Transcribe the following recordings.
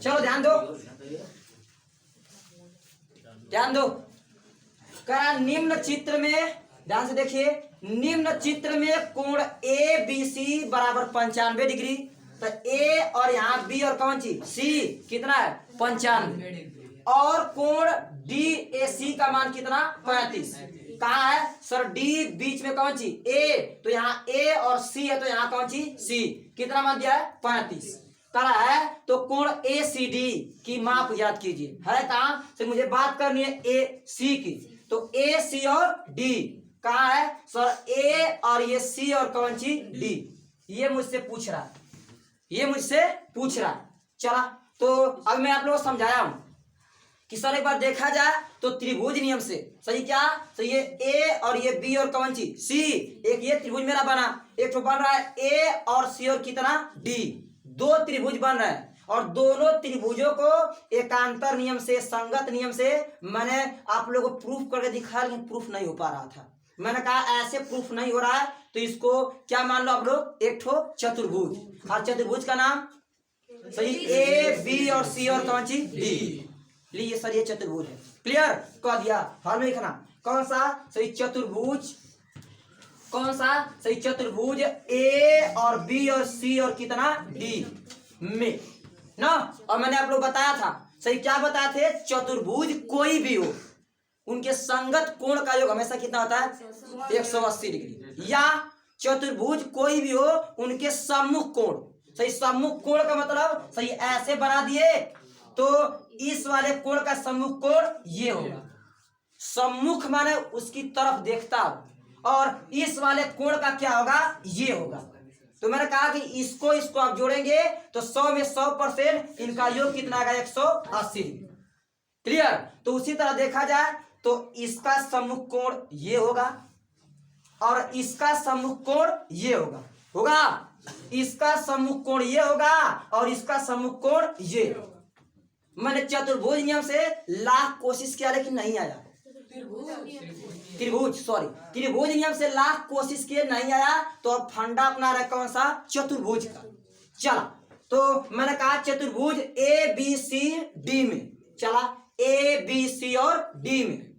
चलो ध्यान दो, ध्यान दो। कहा निम्न चित्र में, ध्यान से देखिए, निम्न चित्र में कोण ए बी सी बराबर 95 डिग्री। तो ए और यहाँ बी और कौन सी सी कितना है 95, और कोण डी ए सी का मान कितना 35। कहाँ है सर डी बीच में कौन सी ए, तो यहाँ ए और सी है, तो यहाँ कौन सी सी, कितना मान दिया है 35 करा है। तो कोण ए सी डी की माप याद कीजिए, है कहाँ से मुझे बात करनी है ए सी की। तो ए सी और डी कहाँ है सर ए और ये सी और कौन सी डी, ये मुझसे पूछ रहा है, ये मुझसे पूछ रहा है। चला तो अब मैं आप लोगों को समझाया हूं कि सर एक बार देखा जाए तो त्रिभुज नियम से सही क्या सही, ये ए और ये बी और कौन सी सी, एक ये त्रिभुज मेरा बना, एक तो बन रहा है ए और सी और कितना डी, दो त्रिभुज बन रहे हैं। और दोनों त्रिभुजों को एकांतर नियम से, संगत नियम से मैंने आप लोगों को प्रूफ करके दिखाया, लेकिन प्रूफ नहीं हो पा रहा था। मैंने कहा ऐसे प्रूफ नहीं हो रहा है तो इसको क्या मान लो आप लोग, एक ठो चतुर्भुज, और चतुर्भुज का नाम सही ए बी और सी और कौन सी डी, लीजिए सर ये चतुर्भुज है, क्लियर कह दिया। हल में लिखना कौन सा सही चतुर्भुज, कौन सा सही चतुर्भुज ए और बी और सी और कितना डी में ना। और मैंने आप लोग बताया था सही, क्या बताए थे, चतुर्भुज कोई भी हो उनके संगत कोण का योग हमेशा कितना होता है 180 डिग्री, या चतुर्भुज कोई भी हो उनके सम्मुख कोण, सही सम्मुख कोण का मतलब सही ऐसे बना दिए तो इस वाले कोण का सम्मुख कोण ये होगा, सम्मुख माने उसकी तरफ देखता हो, और इस वाले कोण का क्या होगा ये होगा। तो मैंने कहा कि इसको इसको आप जोड़ेंगे तो 100 में 100% इनका योग कितना आएगा 180 डिग्री, क्लियर। तो उसी तरह देखा जाए तो इसका सम्मुख कोण ये होगा और इसका सम्मुख कोण ये होगा, होगा इसका सम्मुख कोण ये होगा और इसका सम्मुख कोण ये होगा। मैंने चतुर्भुज नियम से लाख कोशिश किया लेकिन नहीं आया, त्रिभुज नियम से लाख कोशिश किए नहीं आया, तो अब फंडा अपना रहा कौन सा चतुर्भुज का। चला तो मैंने कहा चतुर्भुज ए बी सी डी में, चला ए बी सी और डी में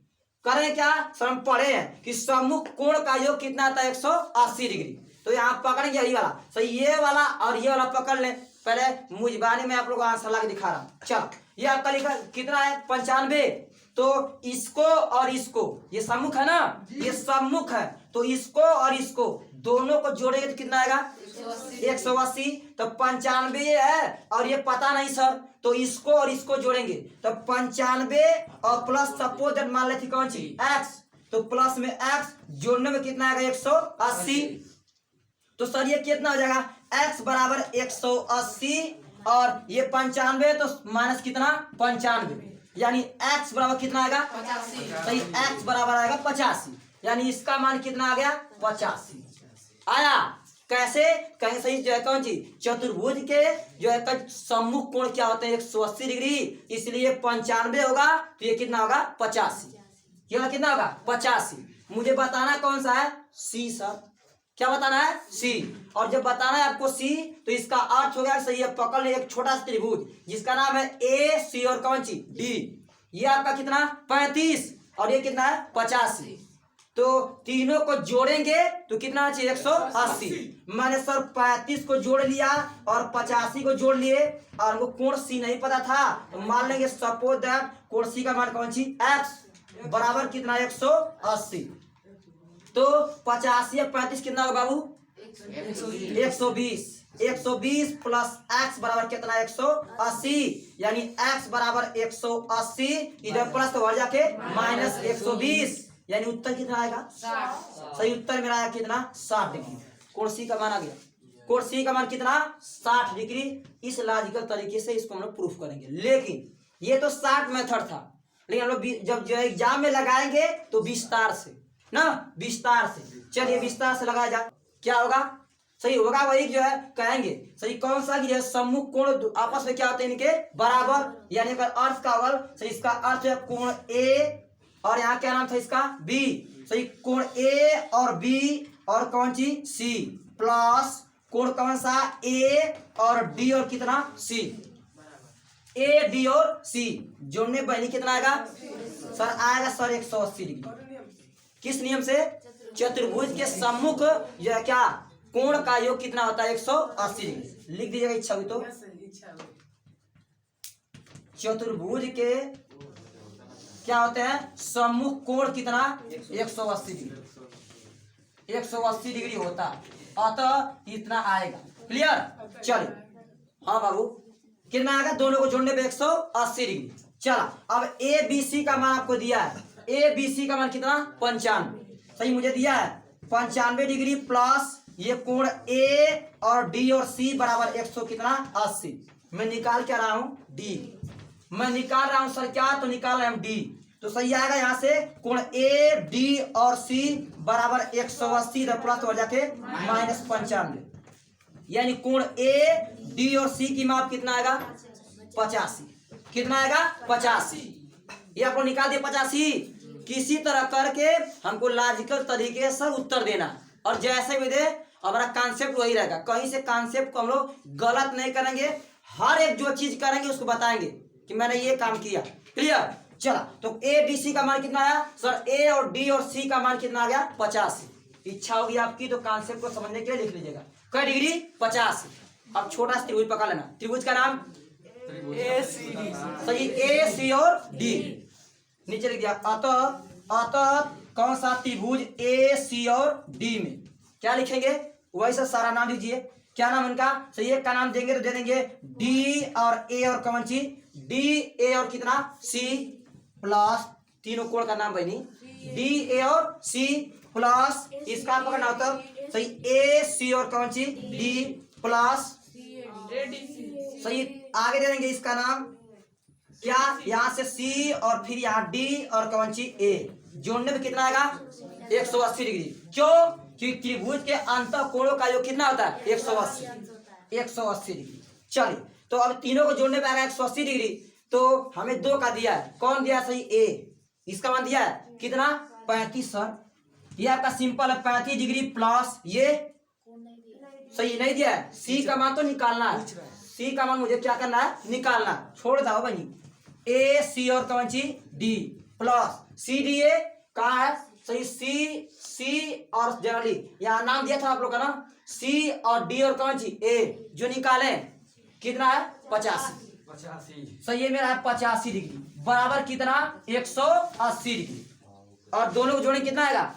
करें क्या सर, हम पढ़े हैं कि सम्मुख कोण का योग कितना आता है 180 डिग्री। तो यहाँ पकड़ेंगे यही वाला सही, ये वाला और ये वाला पकड़ लें। पहले मुझबानी में आप लोग को आंसर ला के दिखा रहा हूँ। चल ये आपका लिखा कितना है 95, तो इसको और इसको, ये सम्मुख है ना, ये सम्मुख है, तो इसको और इसको दोनों को जोड़ेंगे तो कितना आएगा 180। तो 95 ये है और ये पता नहीं सर, तो इसको और इसको जोड़ेंगे तो 95 और प्लस सपोज दैट मान लेती कौन सी x, तो प्लस में x जोड़ने में कितना आएगा 180। तो सर ये कितना हो जाएगा x बराबर 180 और ये 95 तो माइनस कितना 95, यानी x बराबर कितना आएगा 85, सही x बराबर आएगा 85, यानी इसका मान कितना आ गया 85 आया। कैसे कहीं सही जो है कौन सी चतुर्भुज के जो है सम्मुख कोण क्या होते हैं 180 डिग्री, इसलिए 95 होगा तो ये कितना होगा 85, ये कितना होगा 85। मुझे बताना कौन सा है सी सर, क्या बताना है सी, और जब बताना है आपको सी तो इसका अर्थ हो गया सही है, पकड़ ले एक छोटा सा त्रिभुज जिसका नाम है ए सी और कौन सी डी, ये आपका कितना 35 और ये कितना है 85, तो तीनों को जोड़ेंगे तो कितना चाहिए 180। मैंने सर 35 को जोड़ लिया और 85 को जोड़ लिए और हमको कोण सी नहीं पता था, तो मान लेंगे सपोज दैट कोण सी का मान कौन सी x बराबर कितना 180, तो 85 या 35 कितना होगा बाबू 120, 120 प्लस x बराबर कितना 180, यानी x बराबर 180, इधर प्लस तो बढ़ जाके माइनस 120, यानी उत्तर कितना आएगा 60। सही उत्तर मेरा आया कितना 60 डिग्री, कोण सी का मान आ गया, कोण सी का मान कितना 60 डिग्री। इस लॉजिकल तरीके से इसको हम लोग प्रूफ करेंगे, लेकिन ये तो 60 मेथड था, लेकिन हम लोग जब जो एग्जाम में लगाएंगे तो विस्तार से ना, विस्तार से। चलिए विस्तार से लगाया जाए, क्या होगा सही होगा वही जो है कहेंगे सही, कौन सा जो है सम्मुख कोण आपस में क्या होते हैं इनके बराबर, यानी अगर अर्थ का होगा सही, इसका अर्थ है कोण ए और यहाँ क्या नाम था इसका बी, सही कोण ए और बी और कौन सी सी प्लस कोण कौन सा ए और डी और कितना सी, ए डी और सी जोड़ने पर कितना आएगा सर? आएगा सर 180 डिग्री। किस नियम से? चतुर्भुज के सम्मुख या क्या कोण का योग कितना होता है? 180 डिग्री। लिख दीजिएगा इच्छा हुई तो। चतुर्भुज के क्या होते हैं? सम्मुख कोण कितना? 180 डिग्री। 180 डिग्री होता है, अतः इतना आएगा। क्लियर? चलिए हाँ बाबू, कितना आएगा? दोनों को जोड़ने पे 180 डिग्री। चला, अब ए बी सी का मान आपको दिया है। ए बी सी का मान कितना? 95। सही मुझे दिया है 95 डिग्री प्लस ये कोण ए और डी और सी बराबर 100 कितना? 80। मैं निकाल क्या रहा हूं? डी। मैं निकाल रहा हूं सर क्या? तो निकाल रहा हूं डी। तो सही आएगा यहाँ से कोण ए डी और सी बराबर 180 प्लस हो जाके -95, यानी कोण ए डी और सी की माप कितना आएगा? 85। कितना आएगा? 85। ये आपको निकाल दिया 85। किसी तरह करके हमको लॉजिकल तरीके से उत्तर देना, और जैसे भी दे हमारा कॉन्सेप्ट वही रहेगा। कहीं से कॉन्सेप्ट को हम लोग गलत नहीं करेंगे, हर एक जो चीज करेंगे उसको बताएंगे कि मैंने ये काम किया। क्लियर? चला, तो ए डी सी का मान कितना आया सर? ए और डी और सी का मान कितना आ गया? 85। इच्छा होगी आपकी तो कॉन्सेप्ट को समझने के लिए लिख लीजिएगा। कै डिग्री? 85। अब छोटा सा त्रिभुज पकड़ लेना। त्रिभुज का नाम ए सी डी। सही, ए सी और डी नीचे लिख दिया। अतः कौन सा त्रिभुज ए सी और डी में क्या लिखेंगे? वही से सारा नाम लीजिए। क्या नाम उनका? सही, एक का नाम देंगे तो दे देंगे डी और ए और कौन सी? डी ए और कितना? सी प्लस तीनों कोण का नाम बनी डी ए और सी प्लस इसका पकड़ना होता सही ए सी और कौन सी? डी प्लस सही आगे दे देंगे इसका नाम क्या? यहाँ से सी और फिर यहाँ डी और कौन सी? ए। जोड़ने में कितना आएगा? 180 डिग्री। क्यों? क्योंकि त्रिभुज के अंत कोणों का योग कितना होता है? 180। 180 डिग्री। चलिए, तो अब तीनों को जोड़ने पे आएगा 180 डिग्री। तो हमें दो का दिया है। कौन दिया? सही, ए। इसका मान दिया है कितना? 35 सर। ये आपका सिंपल है 35 डिग्री प्लस ये सही नहीं दिया है। सी का मान तो निकालना है। सी का मान मुझे क्या करना है? निकालना। छोड़ दो बनी ए सी और कौन सी? D plus C D A कहा है? सही, सी सी और जनरली यहाँ नाम दिया था आप लोग का ना, सी और डी और कौन सी? ए। जो निकाले कितना है? 85। सही है मेरा है 85 डिग्री बराबर कितना? 180 डिग्री। और दोनों को जोड़ने कितना आएगा?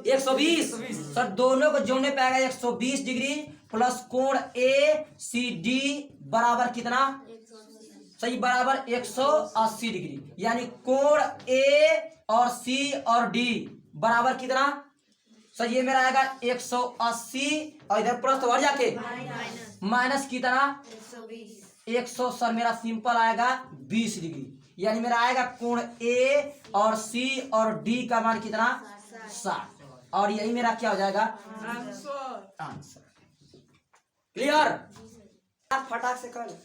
120। सर दोनों को जोड़ने पे आएगा 120 डिग्री प्लस कोण ए सी डी बराबर कितना? सही, बराबर 180 डिग्री, यानी कोण ए और सी और डी बराबर कितना? सही, ये मेरा आएगा 180 और इधर प्लस तो बढ़ जाके माइनस कितना? 100 सर मेरा सिंपल आएगा 20 डिग्री, यानी मेरा आएगा कोण ए और सी और डी का मान कितना? 60। और यही मेरा क्या हो जाएगा? आंसर। क्लियर? फटाक से कर लोग